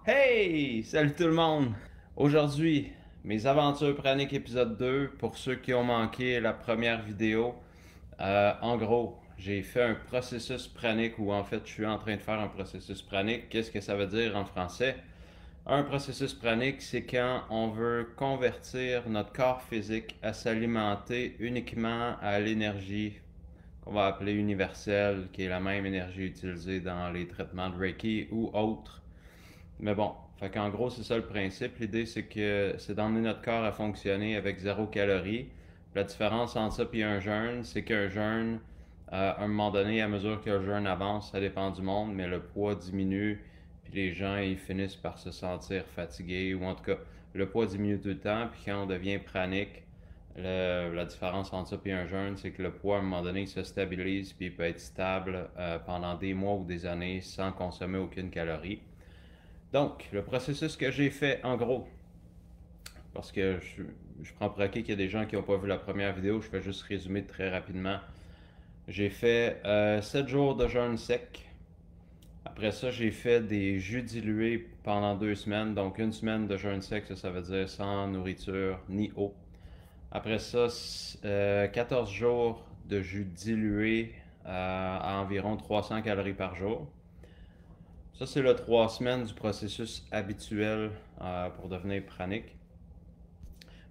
Hey! Salut tout le monde! Aujourd'hui, mes aventures praniques épisode 2 pour ceux qui ont manqué la première vidéo. En gros, j'ai fait un processus pranique ou en fait je suis en train de faire un processus pranique. Qu'est-ce que ça veut dire en français? Un processus pranique, c'est quand on veut convertir notre corps physique à s'alimenter uniquement à l'énergie qu'on va appeler universelle, qui est la même énergie utilisée dans les traitements de Reiki ou autres. Mais bon, fait qu'en gros, c'est ça le principe. L'idée, c'est que c'est d'emmener notre corps à fonctionner avec zéro calorie. La différence entre ça et un jeûne, c'est qu'un jeûne, à un moment donné, à mesure que le jeûne avance, ça dépend du monde, mais le poids diminue, puis les gens, ils finissent par se sentir fatigués, ou en tout cas, le poids diminue tout le temps, puis quand on devient pranique, la différence entre ça et un jeûne, c'est que le poids, à un moment donné, il se stabilise, puis il peut être stable pendant des mois ou des années sans consommer aucune calorie. Donc, le processus que j'ai fait en gros, parce que je prends pour acquis qu'il y a des gens qui n'ont pas vu la première vidéo, je fais juste résumer très rapidement. J'ai fait 7 jours de jeûne sec. Après ça, j'ai fait des jus dilués pendant 2 semaines. Donc, une semaine de jeûne sec, ça veut dire sans nourriture ni eau. Après ça, 14 jours de jus dilués à environ 300 calories par jour. Ça, c'est le 3 semaines du processus habituel pour devenir pranique.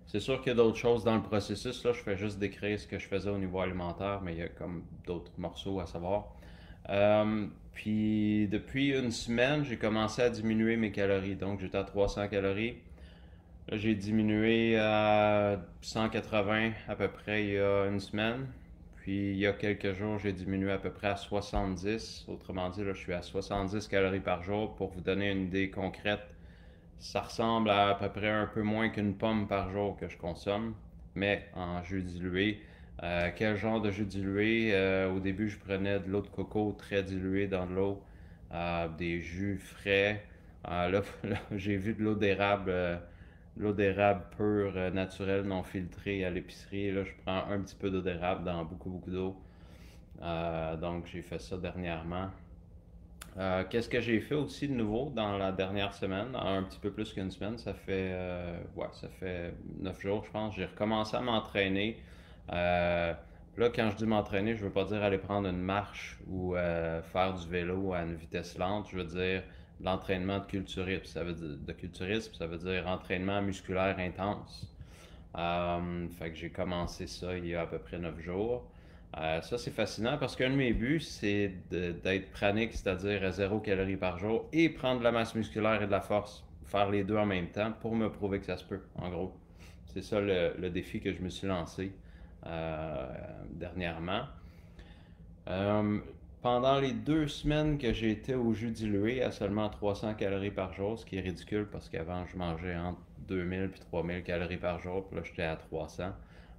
C'est sûr qu'il y a d'autres choses dans le processus. Là, je fais juste décrire ce que je faisais au niveau alimentaire, mais il y a comme d'autres morceaux à savoir. Puis depuis une semaine, j'ai commencé à diminuer mes calories. Donc j'étais à 300 calories. Là, j'ai diminué à 180 à peu près il y a une semaine. Puis il y a quelques jours, j'ai diminué à peu près à 70. Autrement dit, là, je suis à 70 calories par jour. Pour vous donner une idée concrète, ça ressemble à peu près un peu moins qu'une pomme par jour que je consomme, mais en jus dilué. Quel genre de jus dilué? Au début, je prenais de l'eau de coco très diluée dans de l'eau, des jus frais. Là, j'ai vu de l'eau d'érable pure, naturelle, non filtrée à l'épicerie. Là, je prends un petit peu d'eau d'érable dans beaucoup, beaucoup d'eau. Donc, j'ai fait ça dernièrement. Qu'est-ce que j'ai fait aussi de nouveau dans la dernière semaine, un petit peu plus qu'une semaine, ça fait 9 jours, je pense. J'ai recommencé à m'entraîner. Là, quand je dis m'entraîner, je veux pas dire aller prendre une marche ou faire du vélo à une vitesse lente. Je veux dire l'entraînement de culturisme. Ça veut dire entraînement musculaire intense. Fait que j'ai commencé ça il y a à peu près 9 jours. Ça, c'est fascinant parce qu'un de mes buts, c'est d'être pranique, c'est-à-dire à 0 calories par jour, et prendre de la masse musculaire et de la force. Faire les deux en même temps pour me prouver que ça se peut, en gros. C'est ça le défi que je me suis lancé dernièrement. Euh, Pendant les 2 semaines que j'ai été au jus dilué à seulement 300 calories par jour, ce qui est ridicule parce qu'avant je mangeais entre 2000 et 3000 calories par jour, puis là j'étais à 300.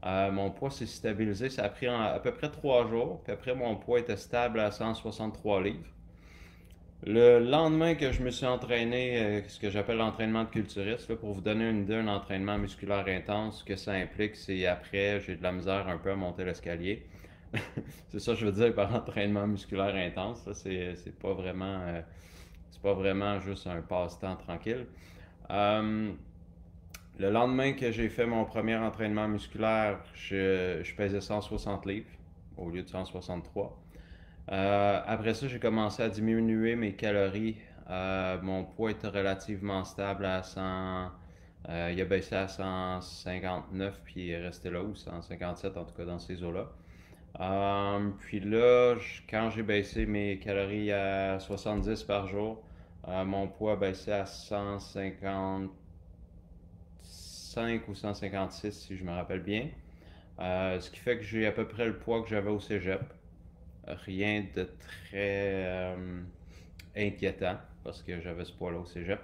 Mon poids s'est stabilisé, ça a pris à peu près 3 jours, puis après mon poids était stable à 163 livres. Le lendemain que je me suis entraîné, ce que j'appelle l'entraînement de culturiste, là, pour vous donner une idée, un entraînement musculaire intense, ce que ça implique, c'est après, j'ai de la misère un peu à monter l'escalier. C'est ça que je veux dire par entraînement musculaire intense. C'est pas vraiment juste un passe-temps tranquille. Euh, le lendemain que j'ai fait mon premier entraînement musculaire, je pesais 160 livres au lieu de 163. Après ça, j'ai commencé à diminuer mes calories. Mon poids était relativement stable à 100. Il a baissé à 159 puis il est resté là, ou 157 en tout cas dans ces eaux-là. Puis là, quand j'ai baissé mes calories à 70 par jour, mon poids a baissé à 155 ou 156 si je me rappelle bien. Ce qui fait que j'ai à peu près le poids que j'avais au cégep. Rien de très inquiétant parce que j'avais ce poids-là au cégep.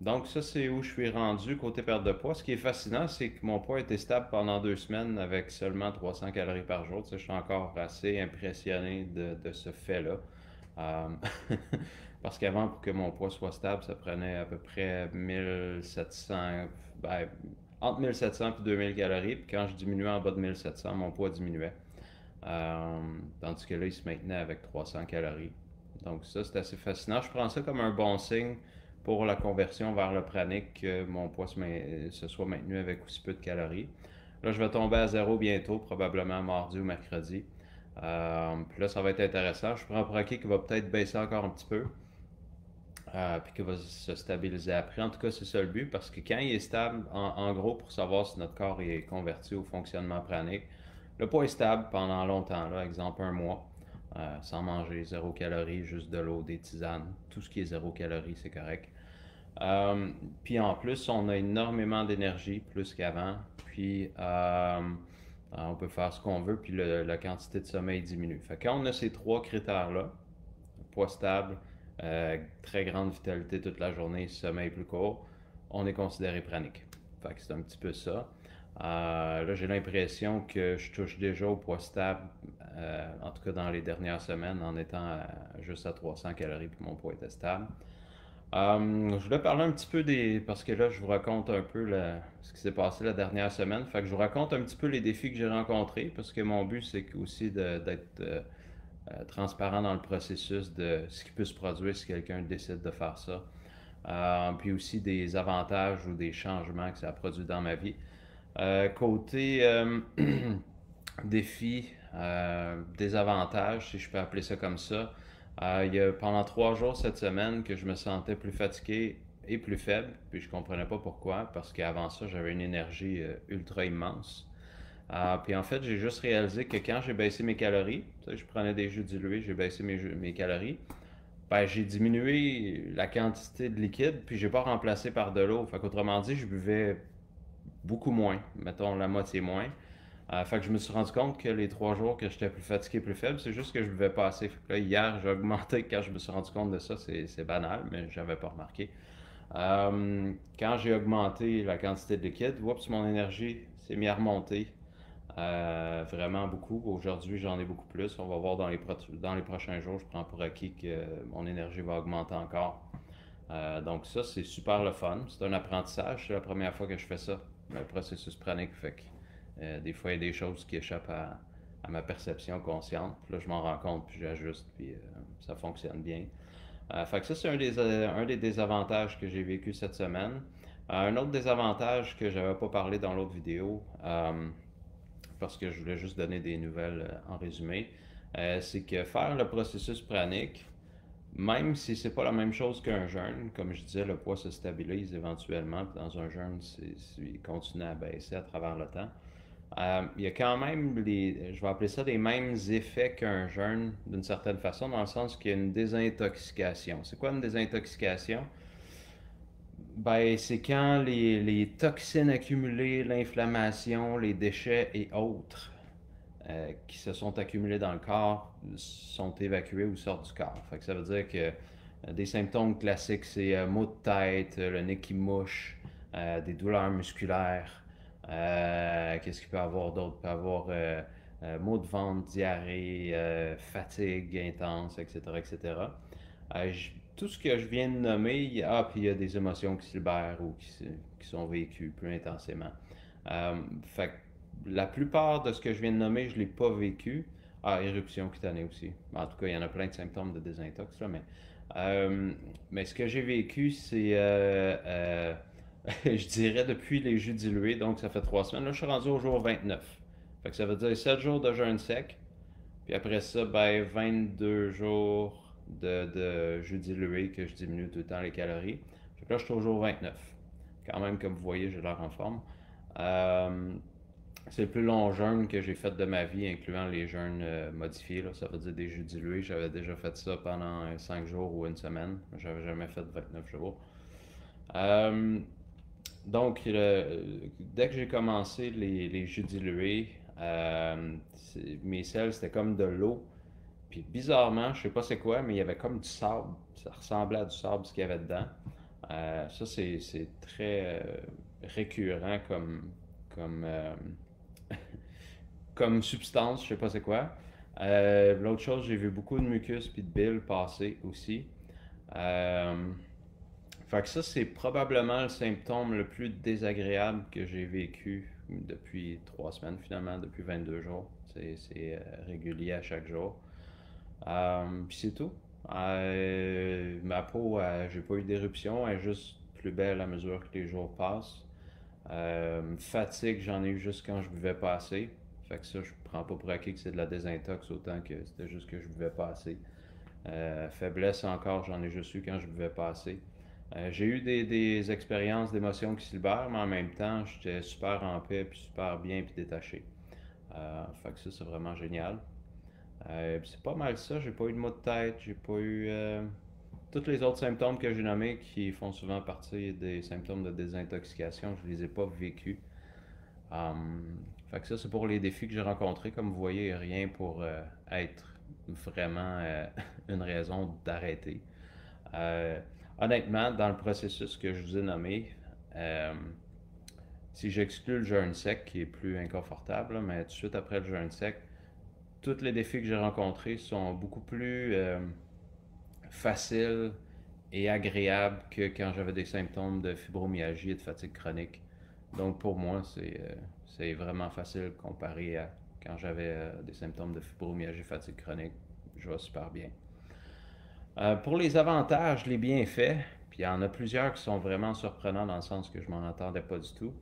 Donc ça, c'est où je suis rendu côté perte de poids. Ce qui est fascinant, c'est que mon poids était stable pendant 2 semaines avec seulement 300 calories par jour. Tu sais, je suis encore assez impressionné de ce fait-là. Euh, Parce qu'avant, pour que mon poids soit stable, ça prenait à peu près 1700, ben, entre 1700 et 2000 calories. Puis quand je diminuais en bas de 1700, mon poids diminuait. Tandis que là, il se maintenait avec 300 calories. Donc ça, c'est assez fascinant. Je prends ça comme un bon signe pour la conversion vers le pranic, que mon poids se soit maintenu avec aussi peu de calories. Là, je vais tomber à zéro bientôt, probablement mardi ou mercredi. Puis là, ça va être intéressant. Je prends pour acquis qu'il va peut-être baisser encore un petit peu, puis qu'il va se stabiliser après. En tout cas, c'est ça le but, parce que quand il est stable, en gros, pour savoir si notre corps est converti au fonctionnement pranique, le poids est stable pendant longtemps, là, exemple un mois, sans manger, zéro calorie, juste de l'eau, des tisanes, tout ce qui est zéro calorie, c'est correct. Puis en plus, on a énormément d'énergie, plus qu'avant, puis on peut faire ce qu'on veut, puis la quantité de sommeil diminue. Fait que quand on a ces trois critères-là, poids stable, très grande vitalité toute la journée, sommeil plus court, on est considéré pranique. Fait que c'est un petit peu ça. Là, j'ai l'impression que je touche déjà au poids stable, en tout cas dans les dernières semaines, en étant juste à 300 calories, puis mon poids était stable. Je voulais parler un petit peu parce que là, je vous raconte un peu ce qui s'est passé la dernière semaine. Fait que je vous raconte un petit peu les défis que j'ai rencontrés, parce que mon but, c'est aussi d'être transparent dans le processus de ce qui peut se produire si quelqu'un décide de faire ça. Puis aussi des avantages ou des changements que ça a produit dans ma vie. Côté défis, désavantages, si je peux appeler ça comme ça, il y a pendant 3 jours cette semaine que je me sentais plus fatigué et plus faible, puis je comprenais pas pourquoi, parce qu'avant ça, j'avais une énergie ultra immense. Puis en fait, j'ai juste réalisé que quand j'ai baissé mes calories, je prenais des jus dilués, j'ai baissé mes calories, ben, j'ai diminué la quantité de liquide, puis j'ai pas remplacé par de l'eau. Fait qu'autrement dit, je buvais beaucoup moins, mettons la moitié moins. Fait que je me suis rendu compte que les 3 jours que j'étais plus fatigué, plus faible, c'est juste que je buvais pas assez. Fait que là, hier, j'ai augmenté. Quand je me suis rendu compte de ça, c'est banal, mais j'avais pas remarqué. Quand j'ai augmenté la quantité de liquide, oups, mon énergie s'est mis à remonter vraiment beaucoup. Aujourd'hui, j'en ai beaucoup plus. On va voir dans les prochains jours. Je prends pour acquis que mon énergie va augmenter encore. Donc ça, c'est super le fun. C'est un apprentissage. C'est la première fois que je fais ça. Le processus pranique fait que des fois, il y a des choses qui échappent à ma perception consciente. Puis là, je m'en rends compte, puis j'ajuste, puis ça fonctionne bien. Fait que ça, c'est un des désavantages que j'ai vécu cette semaine. Un autre désavantage que j'avais pas parlé dans l'autre vidéo, parce que je voulais juste donner des nouvelles en résumé, c'est que faire le processus pranique, même si c'est pas la même chose qu'un jeûne, comme je disais, le poids se stabilise éventuellement, puis dans un jeûne, il continue à baisser à travers le temps. Il y a quand même je vais appeler ça des mêmes effets qu'un jeûne d'une certaine façon, dans le sens qu'il y a une désintoxication. C'est quoi une désintoxication? Ben, c'est quand les toxines accumulées, l'inflammation, les déchets et autres qui se sont accumulés dans le corps sont évacués ou sortent du corps. Fait que ça veut dire que des symptômes classiques, c'est maux de tête, le nez qui mouche, des douleurs musculaires. Qu'est-ce qu'il peut y avoir d'autre? Il peut y avoir maux de ventre, diarrhée, fatigue intense, etc., etc. Tout ce que je viens de nommer, puis il y a des émotions qui se libèrent ou qui sont vécues plus intensément. Fait que la plupart de ce que je viens de nommer, je ne l'ai pas vécu. Éruption cutanée aussi. En tout cas, il y en a plein de symptômes de désintox, là, mais ce que j'ai vécu, c'est, je dirais, depuis les jus dilués, donc ça fait 3 semaines. Là, je suis rendu au jour 29. Fait que ça veut dire 7 jours de jeûne sec, puis après ça, ben, 22 jours de jus dilué que je diminue tout le temps les calories. Fait que là, je suis au jour 29. Quand même, comme vous voyez, j'ai l'air en forme. C'est le plus long jeûne que j'ai fait de ma vie, incluant les jeûnes modifiés. Là. Ça veut dire des jus dilués. j'avais déjà fait ça pendant 5 jours ou une semaine. J'avais jamais fait 29 jours. Euh, donc, dès que j'ai commencé les jus dilués, mes selles, c'était comme de l'eau. Puis bizarrement, je sais pas c'est quoi, mais il y avait comme du sable. Ça ressemblait à du sable ce qu'il y avait dedans. Ça, c'est très récurrent comme, comme substance, je sais pas c'est quoi. L'autre chose, j'ai vu beaucoup de mucus puis de bile passer aussi. Euh, Fait que ça, c'est probablement le symptôme le plus désagréable que j'ai vécu depuis 3 semaines, finalement, depuis 22 jours. C'est régulier à chaque jour. Puis c'est tout. Ma peau, j'ai pas eu d'éruption, elle est juste plus belle à mesure que les jours passent. Fatigue, j'en ai eu juste quand je buvais pas assez. Fait que ça, je prends pas pour acquis que c'est de la désintox autant que c'était juste que je buvais pas assez. Faiblesse encore, j'en ai juste eu quand je buvais pas assez. J'ai eu des expériences d'émotions qui se libèrent, mais en même temps, j'étais super en paix, puis super bien, puis détaché. Fait que ça, c'est vraiment génial. C'est pas mal ça, j'ai pas eu de maux de tête, j'ai pas eu tous les autres symptômes que j'ai nommés qui font souvent partie des symptômes de désintoxication, je les ai pas vécus. Fait que ça, c'est pour les défis que j'ai rencontrés. Comme vous voyez, rien pour être vraiment une raison d'arrêter. Euh, Honnêtement, dans le processus que je vous ai nommé, euh, si j'exclus le jeûne sec qui est plus inconfortable, mais tout de suite après le jeûne sec, tous les défis que j'ai rencontrés sont beaucoup plus faciles et agréables que quand j'avais des symptômes de fibromyalgie et de fatigue chronique. Donc pour moi, c'est vraiment facile comparé à quand j'avais des symptômes de fibromyalgie, fatigue chronique. Je vais super bien. Pour les avantages, les bienfaits, puis il y en a plusieurs qui sont vraiment surprenants dans le sens que je m'en attendais pas du tout.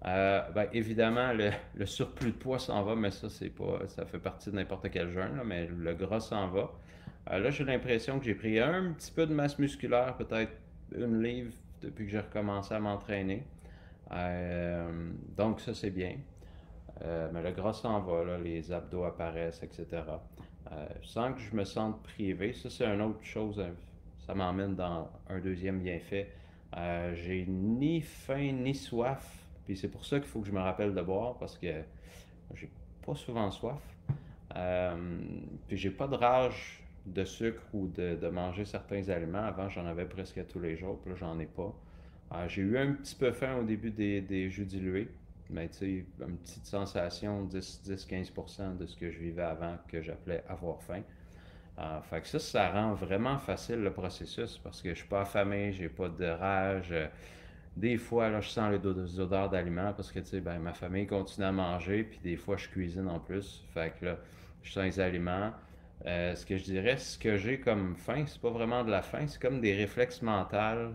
Ben, évidemment, le surplus de poids s'en va, mais ça, c'est pas, ça fait partie de n'importe quel jeûne, là, mais le gras s'en va. Là, j'ai l'impression que j'ai pris un petit peu de masse musculaire, peut-être une livre depuis que j'ai recommencé à m'entraîner. Donc, ça, c'est bien. Mais le gras s'en va, là, les abdos apparaissent, etc. Sans que je me sente privé, ça, c'est une autre chose. Ça m'emmène dans un deuxième bienfait. J'ai ni faim ni soif. Puis c'est pour ça qu'il faut que je me rappelle de boire parce que j'ai pas souvent soif. Euh, Puis j'ai pas de rage de sucre ou de manger certains aliments. Avant, j'en avais presque tous les jours, puis là, j'en ai pas. J'ai eu un petit peu faim au début des jus dilués, mais tu sais, une petite sensation 10-15% de ce que je vivais avant que j'appelais avoir faim. Fait que ça rend vraiment facile le processus parce que je suis pas affamé, j'ai pas de rage. Des fois, là, je sens les odeurs d'aliments parce que, tu sais, ben, ma famille continue à manger, puis des fois, je cuisine en plus. Fait que là, je sens les aliments. Ce que je dirais, ce que j'ai comme faim, c'est pas vraiment de la faim, c'est comme des réflexes mentaux,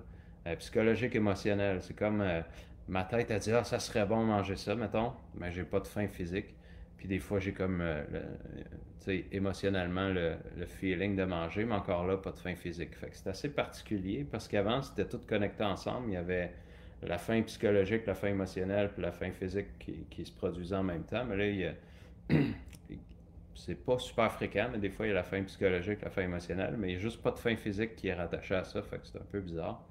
psychologiques, émotionnels. C'est comme ma tête a dit, ah, ça serait bon de manger ça, mettons, mais j'ai pas de faim physique. Puis des fois, j'ai comme, tu sais, émotionnellement, le feeling de manger, mais encore là, pas de faim physique. Fait que c'est assez particulier parce qu'avant, c'était tout connecté ensemble. Il y avait la faim psychologique, la faim émotionnelle, puis la faim physique qui se produisaient en même temps. Mais là, c'est pas super fréquent, mais des fois, il y a la faim psychologique, la faim émotionnelle, mais il n'y a juste pas de faim physique qui est rattachée à ça, fait que c'est un peu bizarre.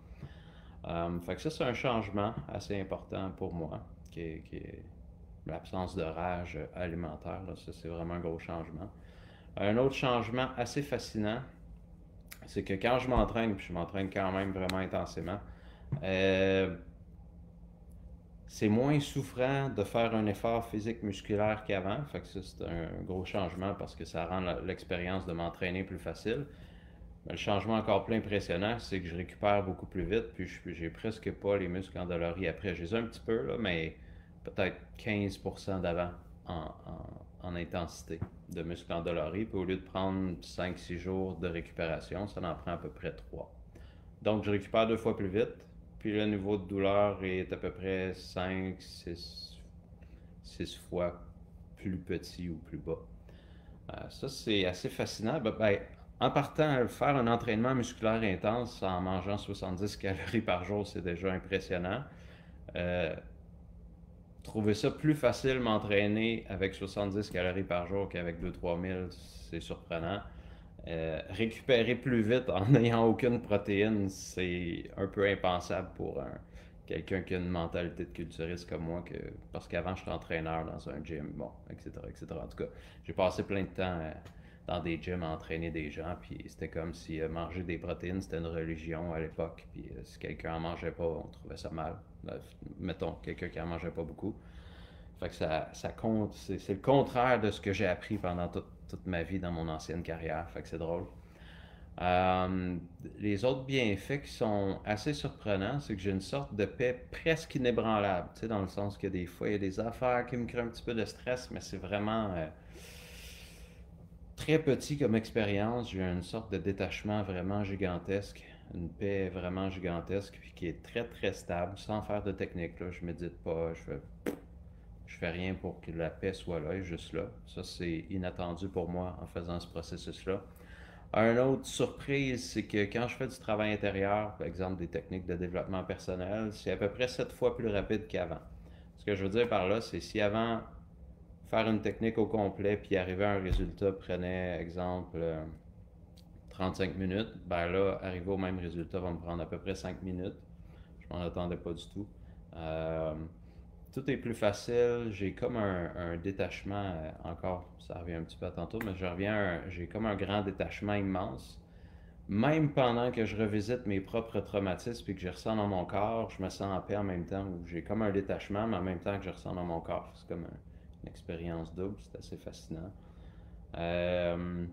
Fait que ça, c'est un changement assez important pour moi, qui est l'absence de rage alimentaire. Là, ça, c'est vraiment un gros changement. Un autre changement assez fascinant, c'est que quand je m'entraîne, puis je m'entraîne quand même vraiment intensément, euh, c'est moins souffrant de faire un effort physique musculaire qu'avant. Fait que ça, c'est un gros changement parce que ça rend l'expérience de m'entraîner plus facile. Mais le changement encore plus impressionnant, c'est que je récupère beaucoup plus vite, puis j'ai presque pas les muscles endoloris après. J'ai un petit peu, là, mais peut-être 15% d'avant en intensité de muscles endoloris. Puis au lieu de prendre 5-6 jours de récupération, ça en prend à peu près 3. Donc je récupère 2 fois plus vite, puis le niveau de douleur est à peu près 5-6 fois plus petit ou plus bas. Ça, c'est assez fascinant. Ben, en partant, faire un entraînement musculaire intense en mangeant 70 calories par jour, c'est déjà impressionnant. Euh, Trouver ça plus facile m'entraîner avec 70 calories par jour qu'avec 2-3 000, c'est surprenant. Récupérer plus vite en n'ayant aucune protéine, c'est un peu impensable pour quelqu'un qui a une mentalité de culturiste comme moi, parce qu'avant j'étais entraîneur dans un gym, bon, etc., etc. En tout cas, j'ai passé plein de temps dans des gyms à entraîner des gens, puis c'était comme si manger des protéines c'était une religion à l'époque, puis si quelqu'un en mangeait pas, on trouvait ça mal. Mettons, quelqu'un qui en mangeait pas beaucoup. Fait que ça compte, c'est le contraire de ce que j'ai appris pendant toute ma vie dans mon ancienne carrière. Fait que c'est drôle. Euh, les autres bienfaits qui sont assez surprenants, c'est que j'ai une sorte de paix presque inébranlable. Tu sais, dans le sens que des fois, il y a des affaires qui me créent un petit peu de stress, mais c'est vraiment. très petit comme expérience. J'ai une sorte de détachement vraiment gigantesque, une paix vraiment gigantesque, puis qui est très très stable, sans faire de technique. Là. Je médite pas, je fais rien pour que la paix soit là, elle est juste là. Ça, c'est inattendu pour moi en faisant ce processus-là. Un autre surprise, c'est que quand je fais du travail intérieur, par exemple des techniques de développement personnel, c'est à peu près 7 fois plus rapide qu'avant. Ce que je veux dire par là, c'est si avant faire une technique au complet puis arriver à un résultat prenait, exemple, 35 minutes, ben là, arriver au même résultat va me prendre à peu près 5 minutes. Je m'en attendais pas du tout. Euh, Tout est plus facile. J'ai comme un détachement, encore, ça revient un petit peu à tantôt, mais j'ai comme un grand détachement immense. Même pendant que je revisite mes propres traumatismes et que je ressens dans mon corps, je me sens en paix en même temps, où j'ai comme un détachement, mais en même temps que je ressens dans mon corps. C'est comme une expérience double, c'est assez fascinant. Euh,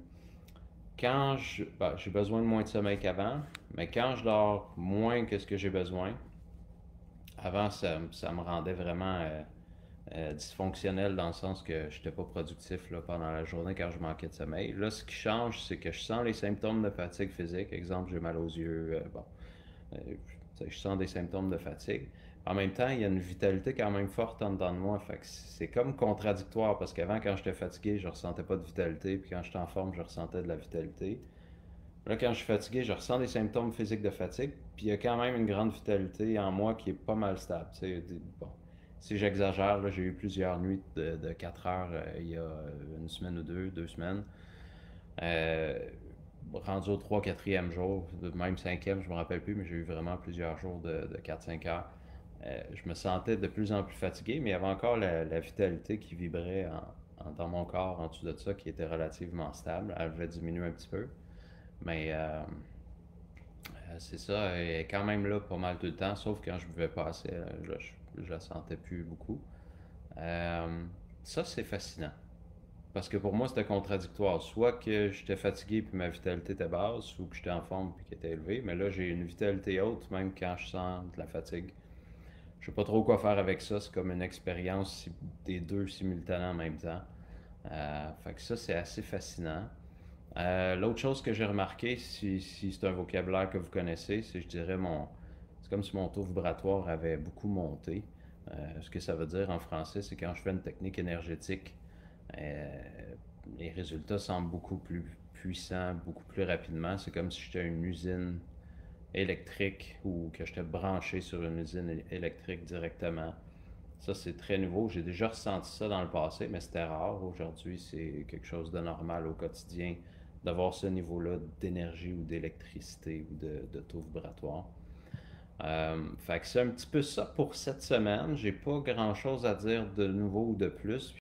j'ai besoin de moins de sommeil qu'avant, mais quand je dors moins que ce que j'ai besoin, avant ça me rendait vraiment dysfonctionnel dans le sens que je n'étais pas productif là, pendant la journée quand je manquais de sommeil. Là, ce qui change, c'est que je sens les symptômes de fatigue physique. Exemple, j'ai mal aux yeux. Euh, je sens des symptômes de fatigue. En même temps, il y a une vitalité quand même forte en dedans de moi. Fait que c'est comme contradictoire parce qu'avant, quand j'étais fatigué, je ressentais pas de vitalité. Puis quand j'étais en forme, je ressentais de la vitalité. Là, quand je suis fatigué, je ressens des symptômes physiques de fatigue. Puis il y a quand même une grande vitalité en moi qui est pas mal stable. Bon, si j'exagère, là, j'ai eu plusieurs nuits de 4 heures il y a une semaine ou deux semaines. Euh, Rendu au 3 4e jour, même 5e, je me rappelle plus, mais j'ai eu vraiment plusieurs jours de 4-5 heures. Je me sentais de plus en plus fatigué, mais il y avait encore la vitalité qui vibrait dans mon corps en dessous de ça, qui était relativement stable. Elle avait diminué un petit peu. Mais c'est ça, elle est quand même là pas mal tout le temps, sauf quand je buvais pas assez, je la sentais plus beaucoup. Euh, Ça, c'est fascinant. Parce que pour moi, c'était contradictoire. Soit que j'étais fatigué puis ma vitalité était basse, ou que j'étais en forme puis qu'elle était élevée. Mais là, j'ai une vitalité haute même quand je sens de la fatigue. Je sais pas trop quoi faire avec ça. C'est comme une expérience des deux simultanés en même temps. Fait que ça, c'est assez fascinant. L'autre chose que j'ai remarqué, si c'est un vocabulaire que vous connaissez, c'est, je dirais, c'est comme si mon taux vibratoire avait beaucoup monté. Ce que ça veut dire en français, c'est quand je fais une technique énergétique, euh, les résultats semblent beaucoup plus puissants, beaucoup plus rapidement. C'est comme si j'étais une usine électrique ou que j'étais branché sur une usine électrique directement. Ça, c'est très nouveau. J'ai déjà ressenti ça dans le passé, mais c'était rare. Aujourd'hui, c'est quelque chose de normal au quotidien d'avoir ce niveau-là d'énergie ou d'électricité ou de taux vibratoire. Fait que c'est un petit peu ça pour cette semaine. J'ai pas grand-chose à dire de nouveau ou de plus.